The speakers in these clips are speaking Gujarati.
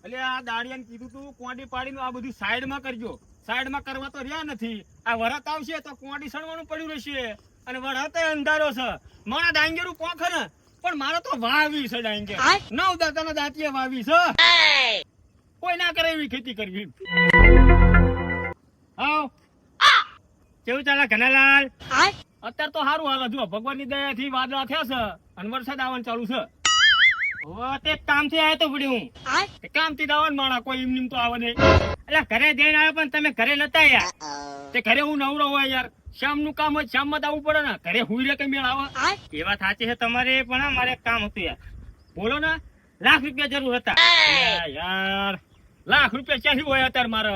એટલે આ દાડિયાને કીધું તું કોંડી પાડીને આ બધું સાઈડમાં કરજો. સાઈડમાં કરવા તો રહ્યા નથી. આ વરત આવશે તો કોંડી સણવાનું પડ્યું રહેશે અને વરત અંધારો છે. મારા ડાંગેરું પોખ ને પણ મારે તો વાવી છે ડાંગેર. 9 દાંતાના દાંતિયા વાવી છે. કોઈ ના કરે એવી ખેતી કરવી. આવ કેવું ચાલે ઘનાલાલ? અત્યારે તો સારું હાલે. જો ભગવાનની દયાથી વાદળા થયા છે અને વરસાદ આવવાનું ચાલુ છે. તે કામ થી આવ્યો તો પડી હું કામ થી આવવાનું માણા કોઈ એમ તો આવે નહીં. એટલે ઘરે જઈને આવ્યો પણ તમે ઘરે નતા યાર. તે ઘરે હું નવરો હોય યાર. શામ નું કામ હોય શામ માં આવવું પડે ને. ઘરે હુઈ રે કે મેળ આવે? એ વાત સાચી છે તમારે પણ મારે કામ હતું યાર. બોલો ને. ₹1,00,000 જરૂર હતા યાર. ₹1,00,000 ક્યાંથી હોય અત્યારે મારે?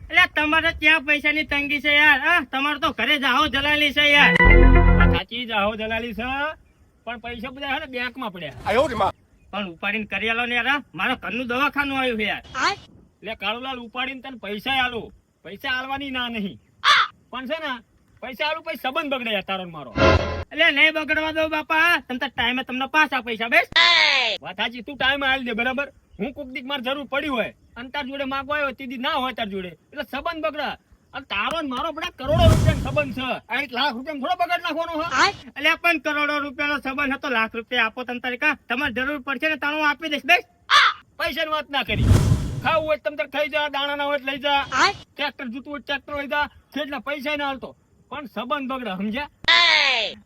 એટલે તમારે ત્યાં પૈસાની તંગી છે યાર. તમારે તો ઘરે જાહો જલાલી છે યાર. સાચી જાહો જલાલી છે પણ પૈસા બધા છે ને બેંક માં પડ્યા. પણ ઉપાડીને કરી આલો ને યાર. મારા ઘરનું દવાખાનું આવ્યું છે યાર. એટલે કાળુલાલ ઉપાડીને તને પૈસા આલો. પૈસા આલવાની ના નહીં પણ છે ને પૈસા આલું પછી સંબંધ બગડે યાર તારો મારો. એટલે નહીં બગડવા દો બાપા. તમે ટાઈમે તમને પાછા પૈસા બેસ. વાત સાચી. તું ટાઈમે આલી દે બરાબર. હું કોક દીક મારે જરૂર પડી હોય અને તાર જોડે માંગવા આવ્યો તીધી ના હોય તાર જોડે એટલે સંબંધ બગડે. અને તારો ને મારો બધા કરોડો રૂપિયાનો સંબંધ છે. આ ₹1,00,000 થોડો બગાડ નાખવાનો હોય? એટલે પણ કરોડો રૂપિયાનો સંબંધ હતો. ₹1,00,000 આપો તમ તારે કા તમારે જરૂર પડશે ને તાણું આપી દઈશ. બેસ પૈસાની વાત ના કરી. ખાવું હોય તમે તાર ખાઈ જા. દાણા ના હોય લઈ જા. ટ્રેક્ટર જૂતું હોય ટ્રેક્ટર લઈ જા. ખેડના પૈસા ના હાલતો પણ સંબંધ બગડે સમજ્યા?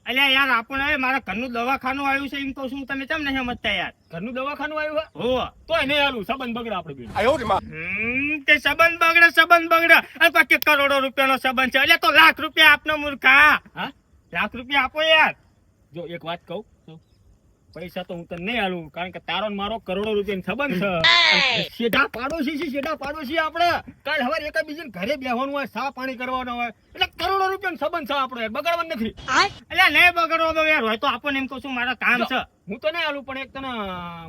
અલ્યા યાર આપણે મારા ઘરનું દવાખાનું આવ્યું છે એમ કહું છું. તમે કેમ નહીં સમજતા યાર? ઘરનું દવાખાનું આવ્યું હો તોય નહીં હાલું. સંબંધ બગડે આપણે બે. તે સંબંધ બગડે અને પછી કરોડો રૂપિયાનો સંબંધ છે એટલે તો ₹1,00,000 આપનો મૂર્ખા. ₹1,00,000 આપો યાર. જો એક વાત કહું પૈસા તો હું તને નહીં હાલું કારણ કે તારો મારો કરોડો રૂપિયાનો સંબંધ છે. સીધા પાડોશી આપણે કાલ હવે એક બીજા ઘરે બેહવાનું હોય સા પાણી કરવાનો હોય એટલે કરોડો રૂપિયાનો સંબંધ છે આપણો. બગાડવાનું નથી. એટલે નહીં બગાડવા દો યાર. હોય તો આપણને એમ કહું છું મારા કામ છે. હું તો નહીં હાલું પણ એક તને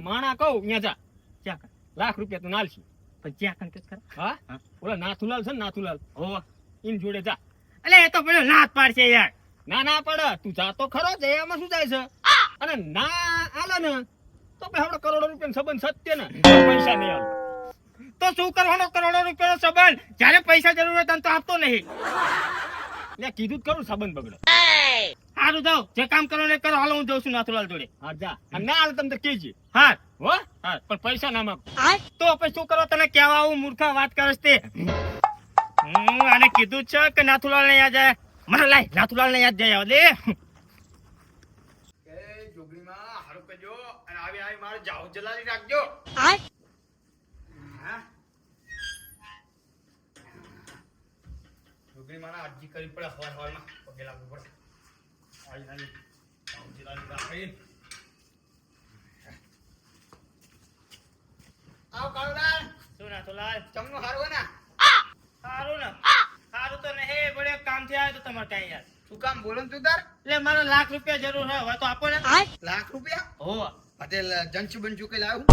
માણા કહું અહીંયા જા ક્યાં ₹1,00,000 તું નાલશી પણ ક્યાં કર. હા ઓલા નાથુલાલ છે ને નાથુલાલ એમ જોડે જા. એટલે એ તો પેલો નાથ પાડશે યાર. ના પડે તું જા તો ખરો જ. એમાં શું જાય છે? અને ના આલે ને તો આપણે કરોડો રૂપિયાનો સંબંધ સત્ય ને પૈસા નહીં આલો તો શું કરવાનો? કરોડો રૂપિયાનો સંબંધ જયારે પૈસા જરૂર હોય તને તો આપતો નહીં. એટલે કીધું જ કરું સંબંધ બગડે. સારું જાઓ જે કામ કરો ને કરો. હાલો હું જઉં છું નાથુલાલ જોડે. હા જા. ના હાલ તમે કેજે. હા પણ પૈસા ના માંગ તો પછી શું કરો? તને કેવા આવું મૂર્ખા વાત કરે તે. હું આને કીધું છે કે નાથુલાલ ને યાદ જાય. મને લાય નાથુલાલ ને યાદ જાય લે. મારે જાવ જલાલી રાખજો. છોકરી મારા અરજી કરી પડે. હવારમાં પગે લાગવું પડે. જાવ જલાલી રાખી આવ કાળુલાલ. શું નાથુલાલ ચમનું હારું ને? સારું ને સારું તો નહીં બડે કામ થી આવ્યો તો તમારે કઈ યાર. શું કામ બોલો તું તાર? એટલે મારે ₹1,00,000 જરૂર હોય તો આપો ને. ₹1,00,000? હો પટેલ જંચુ બંચુ કઈ લાવું?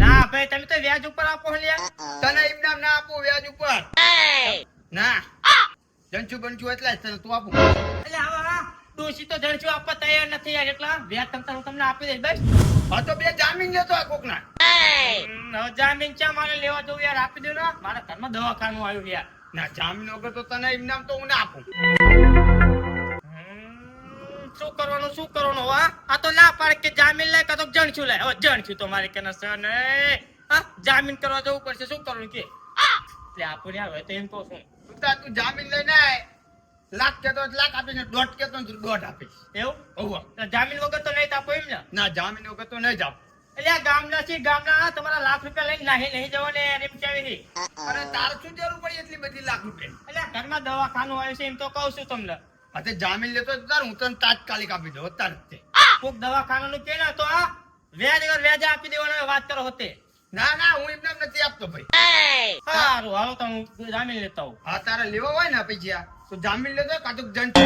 ના ભાઈ તમે તો વ્યાજ ઉપર આપો લ્યા. તને એમ નામ ના આપો વ્યાજ ઉપર. ના જંચુ બંચુ એટલે તને તું આપું. એટલે હા ડોશી તો જંચુ આપવા તૈયાર નથી યાર. એટલા વ્યાજ હું તમને આપી દઈશ. બસ હા તો બે જામીન લેતો આ કોક ના. જામીન ચા મારે લેવા જવું યાર? આપી દો ને. મારા ઘરમાં દવાખાનું આવ્યું યાર. ના જામીન વગર તો તને એમ નામ તો હું ના આપું. શું કરવાનું આ તો ના પાડે કે જામીન લે કે તો જણછું લે. હવે જણછું તો મારે કે સન જામીન કરવા જવું પડશે. શું કરવાનું કે એટલે આપણે યાર હોય તો એમ કહું છું તું જામીન લઈને લાખ કેતો લાખ આપીને 1.5 કેતો 1.5 આપીશ. એવું જામીન વગર તો નહીં આપો એમ ને? ના જામીન વગર તો નહીં જ આપો. એટલે ગામના તમારા ₹1,00,000 લઈને નહીં જવા ને એમ કેવી. અરે તાર શું જરૂર પડી એટલી બધી ₹1,00,000? એટલે ઘરમાં દવાખાનું આવ્યું છે એમ તો કહું છું તમને. અતે જામીન લેતો તાર હું તને તાત્કાલિક આપી દઉં તાર તે. કોક દવાખાનાનું કે ના તો આ વ્યાજ આપી દેવાનો વાત કરો હોતે. ના હું એમને નથી આપતો ભાઈ. સારું હાલો તો હું જામીન લેતા હું. હા તારે લેવા હોય ને પૈસા તો જામીન લેતો કાં તો જંચુ.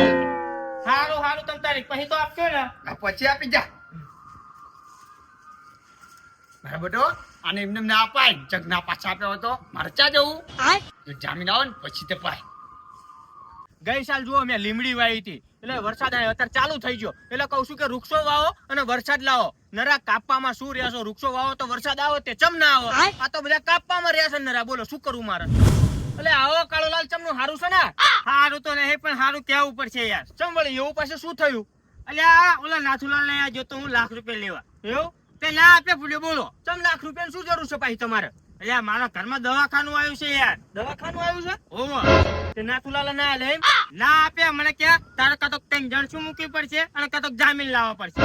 સારું તમે તારીખ પછી તો આપજો ને. પછી આપી જા. મારા બેટો આને એમને ના અપાય. જગ ના પાછા આપ્યો હતો મારે ચા જવું. જામીન આવે ને પછી તે પાય. ગઈ સાલ જુઓ મેં લીમડી વાવી હતી એટલે વરસાદ આવ્યો અત્યારે ચાલુ થઈ ગયો એટલે કહું છું કે વૃક્ષો વાવો અને વરસાદ લાવો નરા કાપવામાં શું રહેશો વૃક્ષો વાવો તો વરસાદ આવો તે ચમ ના આવો આ તો બધા કાપવામાં રહેશે નરા બોલો શું કરવું મારે એટલે આવો કાળોલાલ ચમનું હારું છે ને હારું તો નહીં પણ હારું કેવું પડશે યાર ચમ વળી એવું પાસે શું થયું અલ્યા ઓલા નાથુલાલ ને જો તો હું લાખ રૂપિયા લેવા એવું તે ના આપે ભૂલ્યો બોલો ચમ લાખ રૂપિયા શું જરૂર છે પાછી તમારે અલ્યા મારા ઘરમાં દવાખાનું આવ્યું છે યાર દવાખાનું આવ્યું છે ઓહો તે નાથુલાલ ના લે ના આપે મને ક્યાં તારે કાતો કઈ જણસું મૂકવી પડશે અને કાતો જામીન લાવવા પડશે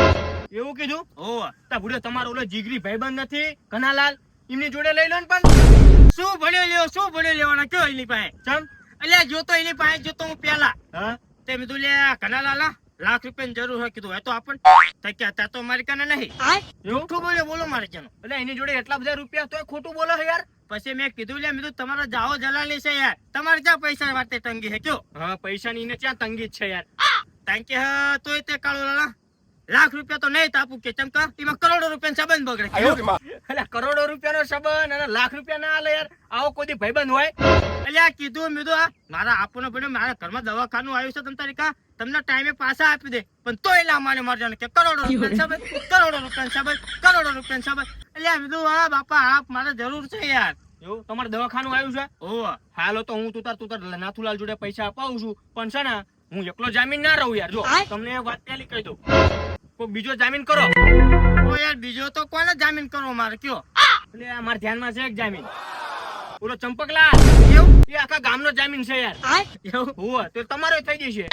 એવું કીધું ઓહો તા ભૂલ્યો તમારો ઓલો જીગરી ભાઈબંધ નથી કનાલાલ એમની જોડે લઈ લો ને પણ શું ભણ્યો લેવાના કયો એની પાસે ચમ અલ્યા જો તો એની પાસે જો તો હું પેલા હા તે મેં તું લે કનાલાલા લાખ રૂપિયાની જરૂર હોય કીધું હોય તો આપણ ક્યાં તો મારી કાને નહીં એવું બોલ્યો બોલો મારે ક્યાંનો એટલે એની જોડે એટલા બધા રૂપિયા તો ખોટું બોલો યાર પછી મેં કીધું લે મેં તમારા જાઓ જલાલી છે યાર તમારે ક્યાં પૈસા વાતે તંગી હે કયો હા પૈસા ની ક્યાં તંગી જ છે યાર તાંકે તોય તે કાળો લાલા લાખ રૂપિયા તો નહીં તાપું કે ચમકા એમાં કરોડો રૂપિયા સંબંધ બગડે એટલે કરોડો રૂપિયાનો સંબંધ અને લાખ રૂપિયા ના આલે યાર આવો કોઈ ભાઈબંધ હોય એટલે આ કીધું મેં મારા આપવાનો પડ્યો મારા ઘરમાં દવાખાનું આવ્યું છે તમ તારીખા તમને ટાઈમે પાછા આપી દે પણ તોય ના માને મારજાને કે કરોડો રૂપિયા સંબંધ કરોડો રૂપિયા સંબંધ એટલે કીધું હા બાપા આપ મારે જરૂર છે યાર એવું તમારે દવાખાનું આવ્યું છે ઓ હાલો તો હું તુતાર નાથુલાલ જોડે પૈસા અપાવું છું પણ છે ને હું એકલો જામીન ના રહું યાર જો તમને વાત પહેલી કહી દઉં કોઈ બીજો જામીન કરો ઓ યાર બીજો તો કોને જામીન કરો મારે કયો એટલે આ મારા ધ્યાનમાં છે એક જામીન ઓલો ચંપકલાલ એવું એ આખા ગામનો જામીન છે યાર એવું હોવે તો તમારો થઈ જશે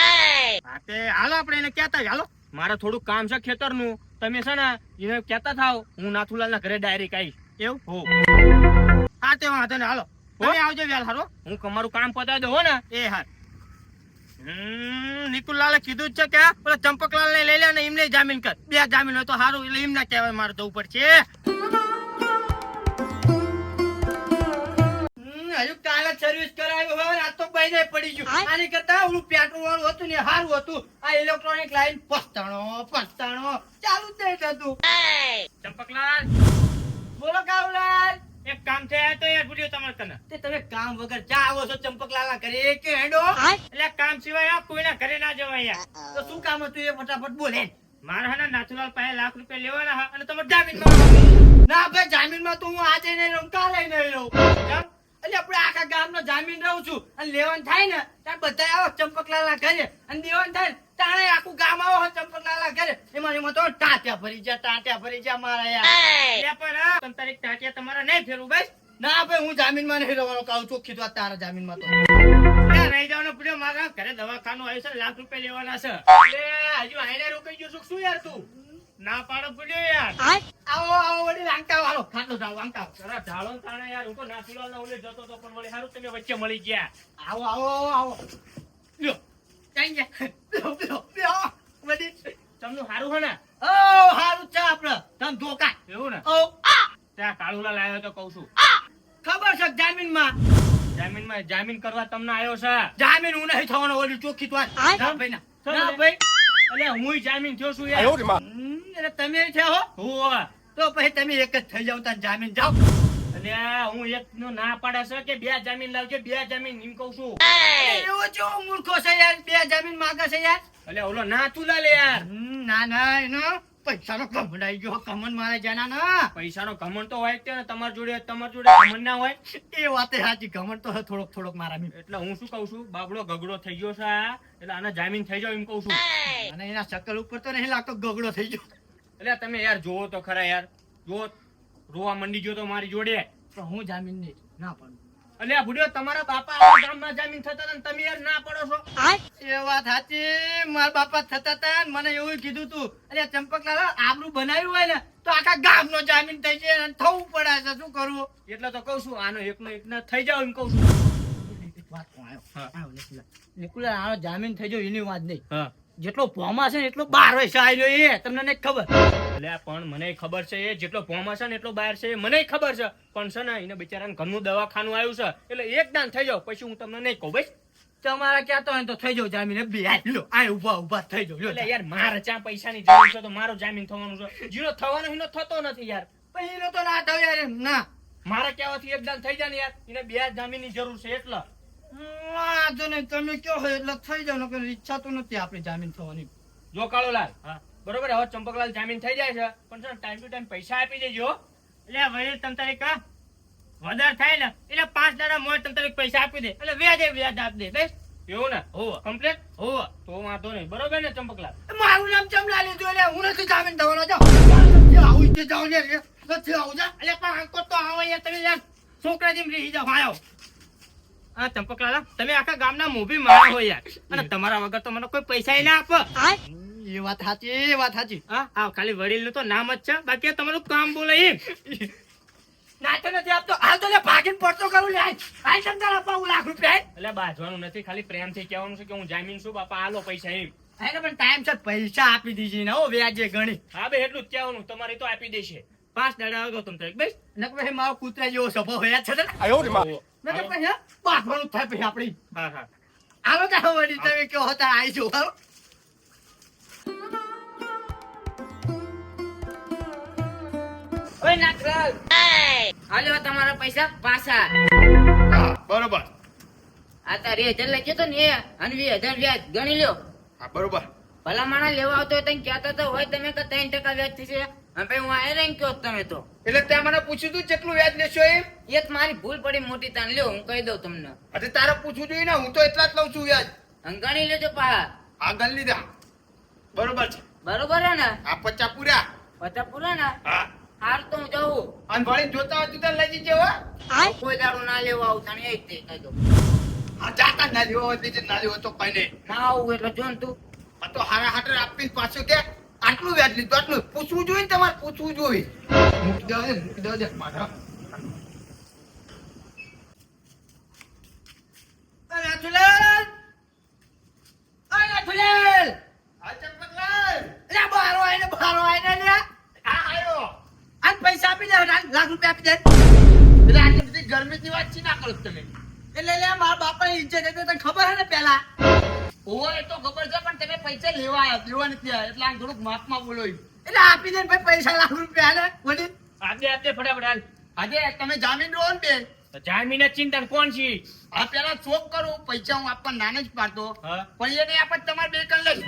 હા તે હાલો આપણે એને કહેતા હાલો મારે થોડું કામ છે ખેતરનું તમે છે ને એને કહેતા થાવ હું નાથુલાલના ઘરે ડાયરેક્ટ આવીશ એવું હો હા તે વાંધો ને હાલો તમે આવજો વ્યાલ હારો હું તમારું કામ પતાવી દઉં હો ને એ હાર નિકુલલાલે કીધું જ છે કે પેલા ચંપકલાલ ને લઈ લે ને એમને જામીન કર બે જામીન હોય તો સારું એટલે એમને કહેવાય મારે જવું પડશે હજુ કાલે સર્વિસ કરાવ્યું હોય આ તો બઈને પડી ગયું આની કરતા ઓલું પેટ્રોલ વાળું હતું ને સારું હતું આ ઇલેક્ટ્રોનિક લાઈન પસ્તાણો ચાલુ જ નહીં થતું ચંપકલાલ બોલો કાળુલાલ એક કામ છે તો યાર ભૂલ્યો તમારે કને તે તમે કામ વગર ચા આવો છો ચંપકલાલના ઘરે કે હેડો એટલે કામ સિવાય આ કોઈના ઘરે ના જવાય યાર તો શું કામ હતું એ ફટાફટ બોલે મારા હે નાથુલાલ પાસે લાખ રૂપિયા લેવાના અને તમે જામીન ના ભાઈ જામીન માં તો હું આજે નહીં રહું કાલે નહીં રહું એટલે આપણે આખા ગામનો જામીન રહું છું અને લેવાનું થાય ને ત્યારે બધા આવો ચંપકલાલના ઘરે અને દેવાનું થાય તાણે આખું ગામ આવો ચંપકલાલના ઘરે એમાં તો ટાંટ્યા ભરી જા મારા યાર પણ તમ તારી ટાંટ્યા તમારા નહીં ફેરવું બસ ના ભાઈ હું જામીન માં નહીં રહેવાનો કાવ ચોખ્ખી તો તારા જામીન માં તો રહી જવાનો પડ્યો મારા ઘરે દવાખાનું આવ્યું છે લાખ રૂપિયા લેવાના છે એટલે હજુ આઈને રોકાઈ ગયો શું યાર તું ના પાડો પડ્યો યાર આવો વળી લાંકા વાળો ખાટલો જાવ લાંકા જરા ઢાળો તાણે યાર હું તો નાથુલાલ ના ઓલે જતો તો પણ વળી હારું તમે વચ્ચે મળી ગયા આવો લ્યો કઈ ગયા લ્યો વડી તમનું હારું હે ને ઓ હારું છે આપણે તમ ધોકા એવું ને ઓ ત્યાં કાળુલાલ આવ્યો તો કહું છું ખબર છે જામીન કરવા તમને આવ્યો છે જામીન હું નહીં થવાનો ઓલી ચોખ્ખી તો ના ભાઈ ના ભાઈ અલે હું જામીન થયો છું યાર એટલે તમે થયો હો તો પછી તમે એક જ થઈ જાવ તાર જામીન જાવ અલે હું એક નો ના પાડે છે કે બે જામીન લાવજો બે જામીન એમ કહું છું એવો જો મૂર્ખો છે યાર બે જામીન માંગે છે યાર અલે ઓલો ના તુલા લે યાર ના એનો પૈસાનો કમંડ આવી ગયો કમંડ મારે જાના ના પૈસાનો કમંડ તો હોય ને તમાર જોડે કમંડ ના હોય એ વાતે સાચી કમંડ તો થોડોક મારા એટલે હું શું કહું છું બાબડો ગગડો થઈ ગયો છે એટલે આના જામીન થઈ જાવ એમ કહું છું અને એના શકલ ઉપર તો નહીં લાગતો ગગડો થઈ ગયો એટલે તમે યાર જોવો તો ખરા યાર જો રોવા મંડી ગયો તો મારી જોડે તો હું જામીન નહીં ના પાડું એટલે આ ભૂડ્યો તમારા બાપા આ ગામમાં જામીન થતા હતા તમે યાર ના પડો છો એ વાત સાચી મારા બાપા થતા હતા મને એવું કીધું તું અરે ચંપકલાલ આબરૂ બનાવ્યું હોય ને તો આખા ગામનો જામીન થઈ જાય અને થવું પડે છે શું કરવું એટલે તો કહું છું આનો એકનો થઈ જાવ એમ કહું છું નિકુલા આનો જામીન થઈ જાવ એની વાત નહીં જેટલો ફોર્મા છે ને એટલો બહાર હોય સાહેબ એ તમને નહીં ખબર એટલે પણ મને ખબર છે એ જેટલો ફોર્મા છે ને એટલો બહાર છે મને ખબર છે પણ છે ને એને બિચારાને ઘરનું દવાખાનું આવ્યું છે એટલે એક દાન થઈ જાવ પછી હું તમને નહીં કહું ભાઈ તમારા કહેતો હોય તો થઈ જાવ જામીન બે લો આ ઉભા થઈ જાવ એટલે યાર મારે ચા પૈસાની જરૂર છે તો મારો જામીન થવાનું છે જીનો થવાનો એનો થતો નથી યાર પછી એનો તો ના થાય યાર ના મારા કહેવાથી એક દાન થઈ જાય ને યાર એને બે જામીનની જરૂર છે એટલે વાંધો નહીં, તમે કયો હોય એટલે થઈ જાય, નકર ઈચ્છા તો નથી આપણી જામીન થવાની. જો કાળુલાલ, બરોબર હવે ચંપકલાલ જામીન થઈ જાય છે, પણ છે ને ટાઈમ ટુ ટાઈમ પૈસા આપી દેજો. એટલે વળી તમ તારે કા વધારે થાય ને એટલે 5 દાડા મોય તમ તારે પૈસા આપી દે, એટલે વ્યાજ આપી દે. બસ એવું ને? હોવ કમ્પ્લીટ. હોવ તો વાંધો નહીં, બરોબર ને ચંપકલાલ? મારું નામ ચમલા લીધું એટલે હું નથી જામીન થવાનો. જાઓ આવું તે જાઓ ને, નથી આવું જા. એટલે પણ અંકો તો આવો યાર, તમે યાર છોકરા જેમ રહી જાઓ. આયો હા ચંપકલાલ, તમે આખા ગામના મોભી માણસ હોય યાર, અને તમારા વગર તો મને કોઈ પૈસા ના આપે. એ વાત સાચી, એ વાત સાચી. હા ખાલી વડીલનું તો નામ જ છે, બાકી તમારું કામ બોલે એમ. ના તો નથી આપતો, હાલ તો લે ભાગીને પડતો કરું લે. આઈ તમતાર અપાવું લાખ રૂપિયા. એટલે બાજવાનું નથી, ખાલી પ્રેમથી કહેવાનું છે કે હું જામીન છું બાપા, આલો પૈસા એમ. એને પણ ટાઈમ છે પૈસા આપી દીધી ને હો, વ્યાજે ગણી. હા બે એટલું જ કહેવાનું, તમારે તો આપી દેશે. 5 દાડા આગળ તમે તો બસ નક પછી મારો કૂતરા જેવો સ્વભાવ હોય છે ને. નકર પછી બાંધવાનું થાય પછી આપણી. હા હા આલો તો વળી તમે કયો હતા આઈ જો. ઓય નાકરાલ, હાલો તમારા પૈસા પાછા. બરોબર. આ તાર 2000 લખ્યો તો ને, અને 2000 વ્યાજ ગણી લ્યો. હા બરોબર. ભલા માણસ લેવા આવતો હોય તો કહેતા તો હોય તમે કે 3% વ્યાજ થશે, અને પછી હું આ રહી ગયો તમે તો. એટલે તે મને પૂછ્યું તું કેટલું વ્યાજ લેશો એમ? એ જ મારી ભૂલ પડી મોટી, તાન લ્યો હું કહી દઉં તમને. અરે તારે પૂછવું જોઈએ ને, હું તો એટલા જ લઉં છું વ્યાજ. અને ગણી લેજો પાછા. આગળ લીધા. બરોબર છે. બરોબર હે ને? આ 50 પૂરા. પચા પૂરા ને? હા. હાર તો હું જાઉં. અને ભણીને જોતા હોય તો લઈ જજે હો. કોઈ દાડો ના લેવા આવું તાને એ જ તે કહી દઉં. હા જાતા ના લેવો હોય તો ના લેવો તો કઈ નહીં. ના આવું એટલે જો ને તું. આ તો હારા હાટર આપીને પાછું કે આટલું વ્યાજ લીધું, આટલું પૂછવું જોઈએ ને, તમારે પૂછવું જોઈએ. મૂકી દેવા દે મારા. અરે અતુલાલ! અરે અતુલાલ! આ ચંપકલાલ! લે બહારો આઈને લે. હા આયો. આ પૈસા આપી દે, લાખ રૂપિયા આપી દે. એટલે આટલી બધી ગરમીની વાત છે ના કરો તમે. એટલે લે મારા બાપાની ઇજ્જત એટલે તને ખબર હે ને પેલા. ઓય તો ખબર છે, પણ તમે પૈસા લેવા નથી આવ્યા, એટલે આ થોડુંક માપમાં બોલો. એટલે આપી દે ભાઈ પૈસા, લાખ રૂપિયા ને વળી. આપજે ફટાફટ હાલ. આજે તમે જામીન રહો ને બેન. તો જામીન જ ચિંતા કોણ છે? આ પેલા શોખ કરું, પૈસા હું આપવા નાને જ પાડતો, હા. પણ એને આપત તમારે બે કર લઈશ.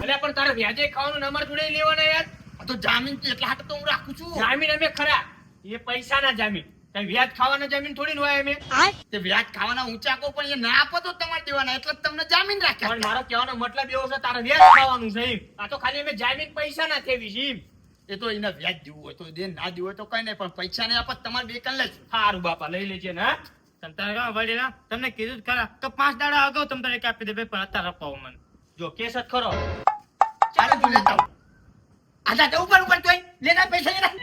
એટલે પણ તારે વ્યાજે ખાવાનું ને અમારે થોડી લેવાના યાર. આ તો જામીન તો એટલા હાટે તો હું રાખું છું. જામીન અમે ખરા, એ પૈસાના જામીન. કઈ વ્યાજ ખાવાના જામીન થોડી ન હોય અમે. તે વ્યાજ ખાવાના ઊંચા કો, પણ એ ના આપો તો તમારે દેવાના, એટલે જ તમને જામીન પણ રાખ્યા. મારો કહેવાનો મતલબ એવો છે, તારે વ્યાજ ખાવાનું છે એમ. આ તો ખાલી અમે જામીન પૈસા ના થેવી છે એમ. એ તો એને વ્યાજ દેવું હોય તો દે, ના દેવું હોય તો કઈ નહીં, પણ પૈસા નહીં આપત તમારે બે કર લઈશ. સારું બાપા લઈ લેજે ને. હા? તમ તારે કાં વળેલા? તમને કીધું જ ખરા કે 5 દાડા અગાઉ તમે તારે કાપી દે ભાઈ, પણ અત્યારે અપાવો મને. જો કેસ જ ખરો. ચાલો તું લેતા આવ. આજા તો ઉપર તોય લેના પૈસા લેના.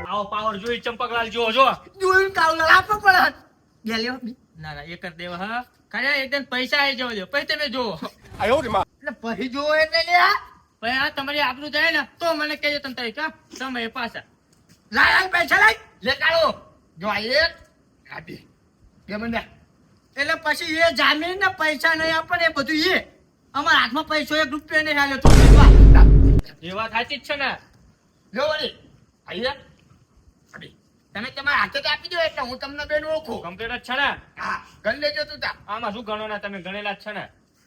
આવો પાવર જોઈ ચંપકલાલ જો જો. જોયું કાવલા આપો પણ. લે લ્યો. ના ના એક જ દેવા હા. ખાલી એકદમ પૈસા આવી જવા દો, પછી તમે જુઓ. એટલે પછી જો એટલે લે. પછી આ તમારી આબરૂ જાય ને તો મને કહેજો તમે તારી કા તમે પાછા. લાય પૈસા લાય. લે કાળો. જો આ એક આ બે. બે મને. એટલે પછી એ જામીન ને પૈસા નહીં આપે ને એ બધું એ. અમારા હાથમાં પૈસો 1 રૂપિયો નહીં આલ્યો તો. એ વાત સાચી જ છે ને. લો વળી. આયા. અબે તમે તમારા હાથે જ આપી દો, એટલે હું તમને બેન ઓળખું. કમ્પ્લીટ જ છે ને. હા ગણ લેજો તું તા. આમાં શું ગણો ના, તમે ગણેલા જ છે ને.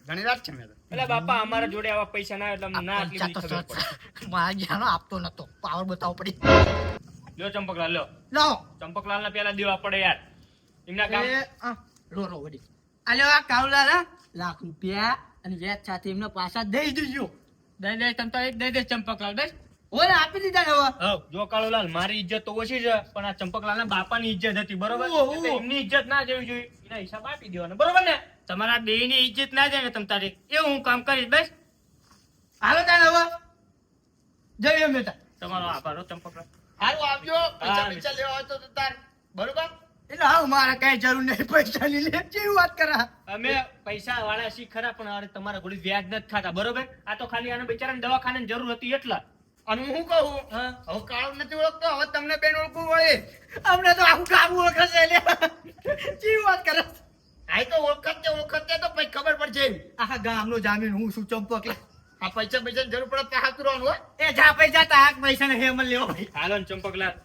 ઘણી રાત છે મેં. એટલે બાપા અમારા જોડે આવા પૈસા ના એટલે અમને ના આટલી બધી ખબર પડે. મારા જ્ઞાનો આપતો નતો, પાવર બતાવવો પડી. લ્યો ચંપકલાલ લ્યો. લાવો. ચંપકલાલ ને પેલા દેવા પડે યાર. એમના કામ રો વડી. આલ્યો આ કાવલા રા લાખ રૂપિયા અને વ્યાજ સાથે એમને પાછા દઈ દેજો. દઈ દે તમ તો એક દઈ દે ચંપકલાલ દે. ઓને આપી દીધા ને હવે. હવ જો કાળુલાલ મારી ઇજ્જત તો ઓછી છે, પણ આ ચંપકલાલ ના બાપાની ઇજ્જત હતી બરોબર. ઓહો. એટલે એમની ઇજ્જત ના જવી જોઈએ, એના હિસાબ આપી દેવાનો બરોબર ને. તમારા બે ની ઇજ્જત ના જાય ને તમ તારી એવું હું કામ કરીશ બસ. હાલો તાને હવે જઈએ મેટા. તમારો આભાર હો ચંપકલાલ. હારું આવજો. પૈસા હા. પૈસા લેવા હોય તો તાર બરોબર. એટલે હા મારે કઈ જરૂર નહીં પૈસા ની લે. કેવી વાત કરા. અમે પૈસા વાળા છીએ ખરા, પણ અરે તમારા ગોળી વ્યાજ નથી ખાતા બરોબર. આ તો ખાલી આને બિચારાને દવાખાને જરૂર હતી એટલા. અને હું શું કહું, હા. હવે કાળો નથી ઓળખતો, હવે તમને બેન ઓળખવું પડે. અમને તો આખું ગામ ઓળખે છે લે. કેવી વાત કરે. આ તો ઓળખતે તો પછી ખબર પડશે. આખા ગામનો જામીન હું શું ચંપકલા. આ પૈસા પૈસાની જરૂર પડે તો હાથ કરવાનું હોય. એ જા પૈસા તા હાથ પૈસા ને હેમન લેવો ભાઈ. હાલો ને ચંપકલાલ.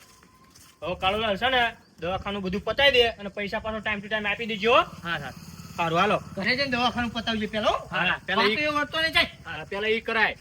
હવે કાળુલાલ છે ને દવાખાનું બધું પતાવી દે અને પૈસા પાછો ટાઈમ ટુ ટાઈમ આપી દેજો હો. હા હા સારું હાલો. ઘરે જઈને દવાખાનું પતાવજો પેલો હા, પેલા પેલા એ વર્તો ને જાય પેલા ઈ કરાય.